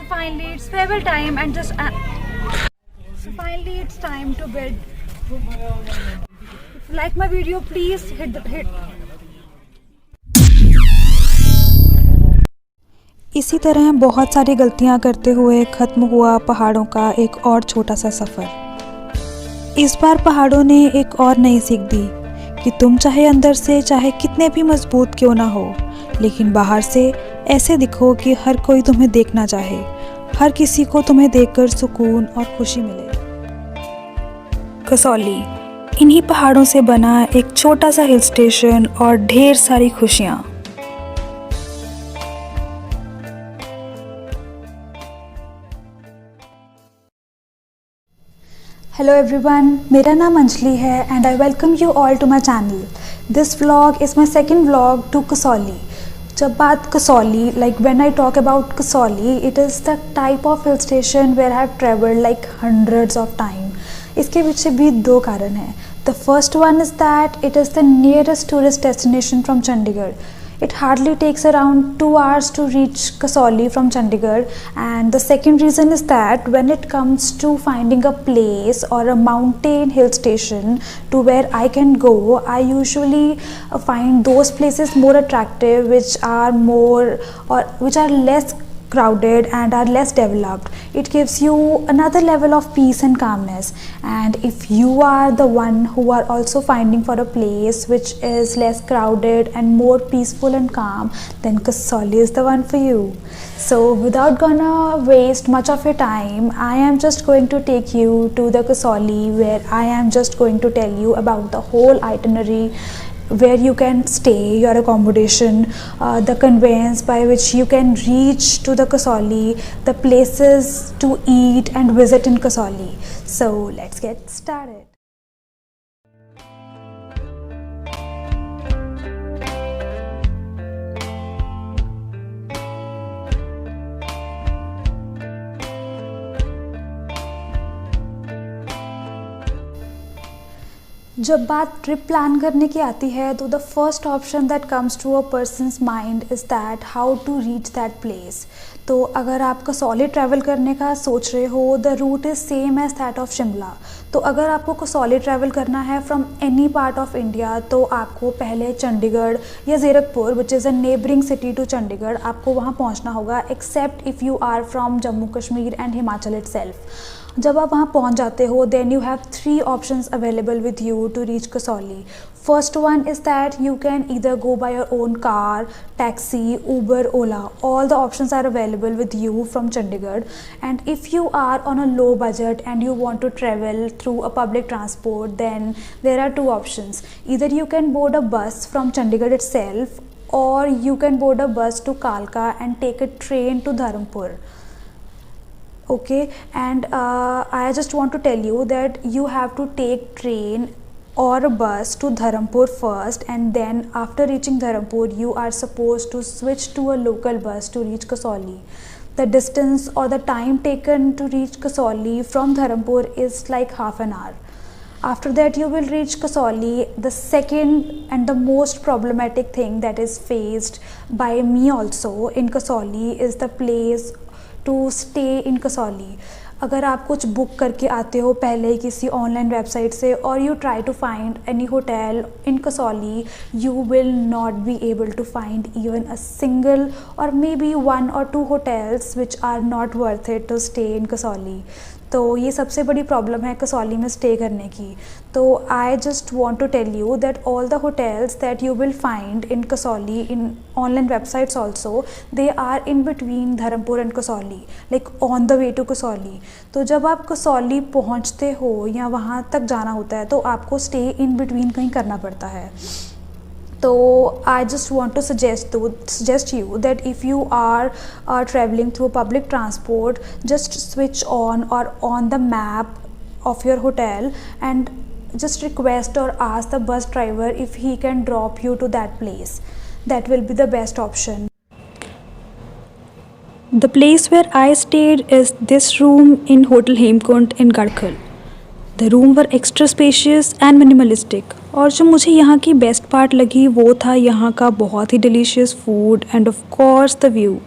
So finally it's farewell time and just so finally it's time to bed. If you like my video, please hit. इसी तरह बहुत सारी गलतियां करते हुए ख़त्म हुआ पहाड़ों का एक और छोटा सा सफ़र। इस बार पहाड़ों ने एक और नई सीख दी कि तुम चाहे अंदर से चाहे कितने भी मजबूत क्यों ना हो, लेकिन बाहर से ऐसे दिखो कि हर कोई तुम्हें देखना चाहे, हर किसी को तुम्हें देखकर सुकून और खुशी मिले। कसौली इन्हीं पहाड़ों से बना एक छोटा सा हिल स्टेशन और ढेर सारी खुशियाँ। हेलो एवरीवन, मेरा नाम अंजलि है and I welcome you all to my channel. This vlog is my second vlog to Kasauli. जब बात Kasauli, like when I talk about Kasauli, it is the type of hill station where I have travelled like hundreds of time. इसके पीछे भी दो कारण हैं। The first one is that it is the nearest tourist destination from Chandigarh. It hardly takes around 2 hours to reach Kasoli from Chandigarh, and the second reason is that when it comes to finding a place or a mountain hill station to where I can go, I usually find those places more attractive, which are more or which are less crowded and are less developed. It gives you another level of peace and calmness, and if you are the one who are also finding for a place which is less crowded and more peaceful and calm, then Kasoli is the one for you. So without gonna waste much of your time, I am just going to take you to the Kasoli, where I am just going to tell you about the whole itinerary, where you can stay, your accommodation, the conveyance by which you can reach to the Kasoli, the places to eat and visit in Kasoli. So let's get started. जब बात trip plan करने की आती है तो the first option that comes to a person's mind is that how to reach that place. तो अगर आप कसौली ट्रैवल करने का सोच रहे हो, the route is same as that of Shimla. तो अगर आपको कसौली ट्रैवल करना है from any part of India, तो आपको पहले चंडीगढ़ या Zirakpur, which is a neighbouring city to Chandigarh, आपको वहाँ पहुँचना होगा, except if you are from Jammu Kashmir and Himachal itself. जब आप वहाँ पहुँच जाते हो, then you have 3 options available with you to reach Kasauli. First one is that you can either go by your own car, taxi, Uber, Ola. All the options are available with you from Chandigarh. And if you are on a low budget and you want to travel through a public transport, then there are 2 options. Either you can board a bus from Chandigarh itself, or you can board a bus to Kalka and take a train to Dharampur. Okay, and I just want to tell you that you have to take train or a bus to Dharampur first, and then after reaching Dharampur you are supposed to switch to a local bus to reach Kasoli. The distance or the time taken to reach Kasoli from Dharampur is like half an hour. After that you will reach Kasoli. The second and the most problematic thing that is faced by me also in Kasoli is the place to stay in Kasoli. अगर आप कुछ book करके आते हो पहले किसी online website से, और you try to find any hotel in Kasauli, you will not be able to find even a single or maybe 1 or 2 hotels which are not worth it to stay in Kasauli. तो ये सबसे बड़ी problem है कसौली में stay करने की। तो I just want to tell you that all the hotels that you will find in Kasauli in online websites also, they are in between Dharampur and Kasauli, like on the way to Kasauli. तो जब आप कसौली पहुंचते हो या वहाँ तक जाना होता है तो आपको स्टे इन बिटवीन कहीं करना पड़ता है। So I just want to suggest you that if you are traveling through public transport, just switch on or on the map of your hotel and just request or ask the bus driver if he can drop you to that place. That will be the best option. The place where I stayed is this room in Hotel Hemkund in Garkhal. The room were extra spacious and minimalistic. और जो मुझे यहाँ की best part लगी वो था यहाँ का बहुत ही delicious food and of course the view.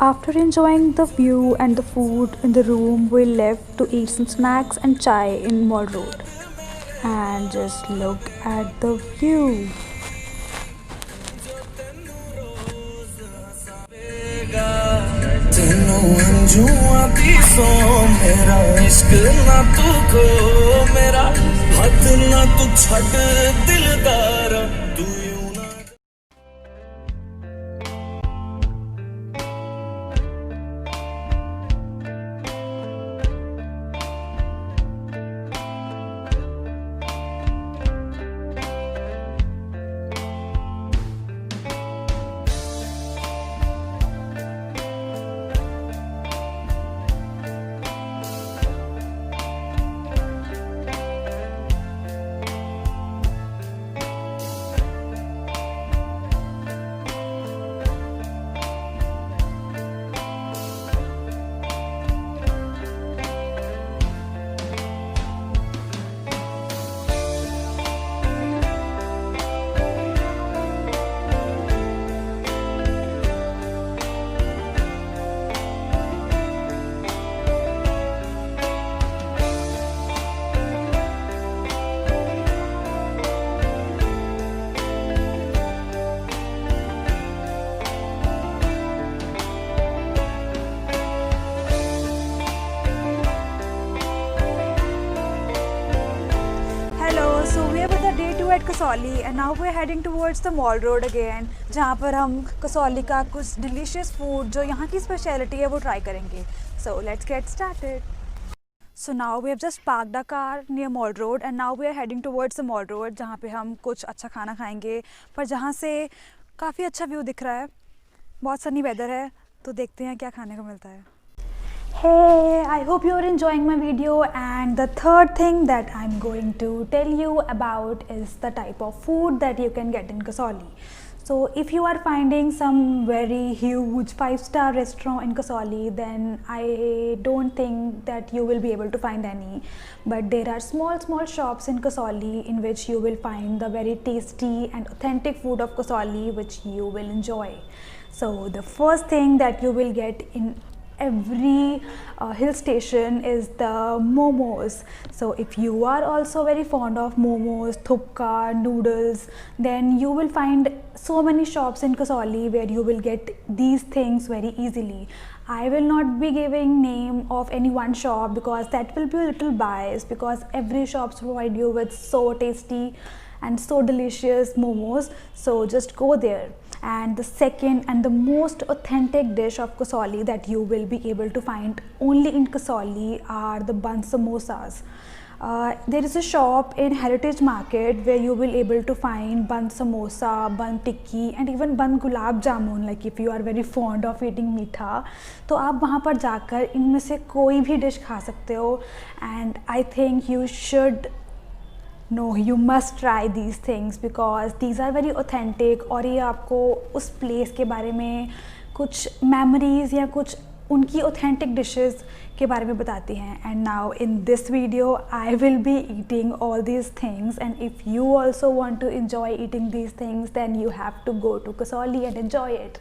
After enjoying the view and the food in the room, we left to eat some snacks and chai in Mall Road. And just look at the view. तेनू अंजुआ दी सो मेरा इश्क ना तू खो मेरा हाथ ना तू छड़ दिलदार तू यूं ना Hello, so we are with the day 2 at Kasauli and now we are heading towards the Mall Road again, जहाँ पर हम कसौली का कुछ delicious food जो यहाँ की speciality है वो try करेंगे. So let's get started. So now we have just parked our car near Mall Road and now we are heading towards the Mall Road जहाँ पे हम कुछ अच्छा खाना खाएंगे, पर जहाँ से काफ़ी अच्छा व्यू दिख रहा है. बहुत सनी वेदर है, तो देखते हैं क्या खाने को मिलता है. Hey, I hope you're enjoying my video, and the third thing that I'm going to tell you about is the type of food that you can get in Kasauli. So if you are finding some very huge 5-star restaurant in Kasauli, then I don't think that you will be able to find any. But there are small shops in Kasauli in which you will find the very tasty and authentic food of Kasauli which you will enjoy. So the first thing that you will get in every hill station is the momos. So if you are also very fond of momos, thupka, noodles, then you will find so many shops in Kasauli where you will get these things very easily. I will not be giving name of any one shop because that will be a little biased, because every shops provide you with so tasty and so delicious momos. So just go there. And the second and the most authentic dish of Kasauli that you will be able to find only in Kasauli are the bun samosas. There is a shop in Heritage Market where you will able to find bun samosa, bun tikki and even bun gulab jamun. Like if you are very fond of eating मीठा, तो आप वहाँ पर जाकर इनमें से कोई भी डिश खा सकते हो. And I think you should you must try these things because these are very authentic, और ये आपको उस place के बारे में कुछ memories या कुछ उनकी authentic dishes के बारे में बताती हैं. And now in this video I will be eating all these things, and if you also want to enjoy eating these things, then you have to go to Kasauli and enjoy it.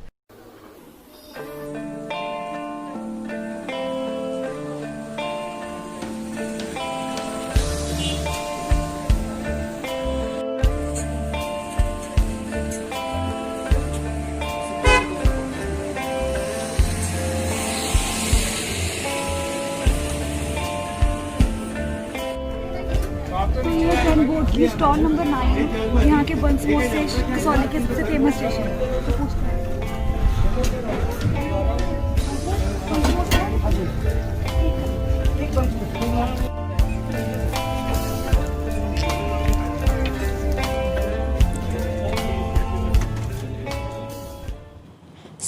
Stall number 9 यहाँ के बन समोसे कसौली के सबसे famous dish है, तो पूछते हैं.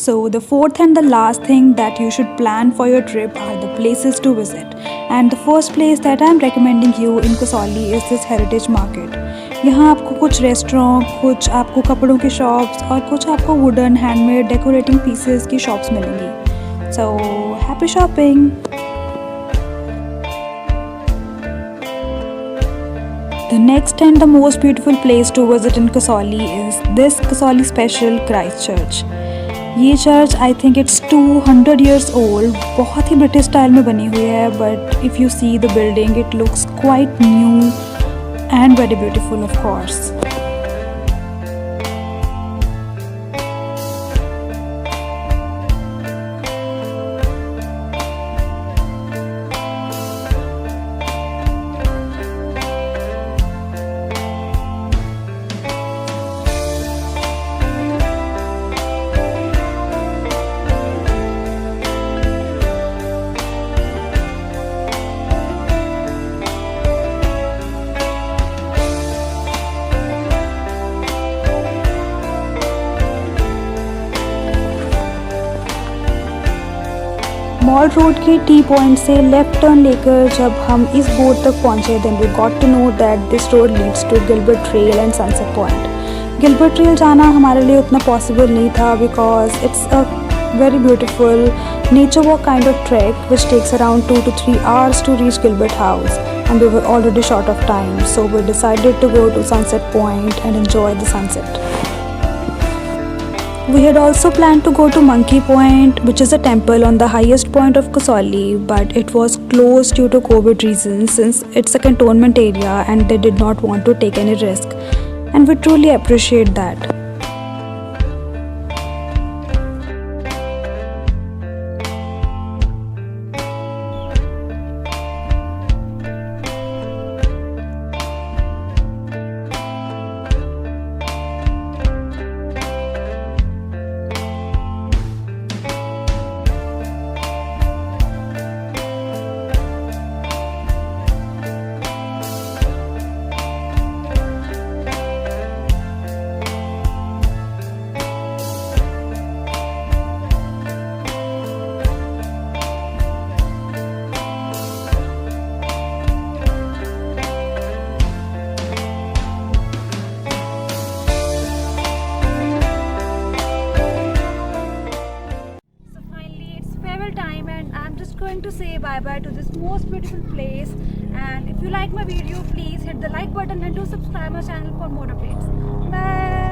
So the fourth and the last thing that you should plan for your trip are the places to visit. And the first place that I am recommending you in Kasauli is this Heritage Market. यहाँ आपको कुछ restaurant, कुछ आपको कपड़ों की shops और कुछ आपको वुडन हैंडमेड डेकोरेटिंग पीसेस की शॉप्स मिलेंगी. So happy shopping! The next and the most beautiful place to visit in Kasauli is this Kasauli Special Christ Church. ये church I think it's 200 years old, बहुत ही British style में बनी हुई है, but if you see the building it looks quite new and very beautiful of course. Mall road के T point से left turn लेकर जब हम इस बोर्ड तक पहुंचे, then we got to know that this road leads to Gilbert trail and sunset point. Gilbert trail जाना हमारे लिए उतना पॉसिबल नहीं था because it's a very beautiful nature walk kind of trek which takes around 2 to 3 hours to reach Gilbert House, and we were already short of time, so we decided to go to Sunset Point and enjoy the sunset. We had also planned to go to Monkey Point, which is a temple on the highest point of Kasauli, but it was closed due to COVID reasons since it's a cantonment area and they did not want to take any risk, and we truly appreciate that. Time, and I'm just going to say bye bye to this most beautiful place. And if you like my video, please hit the like button and do subscribe my channel for more updates. Bye.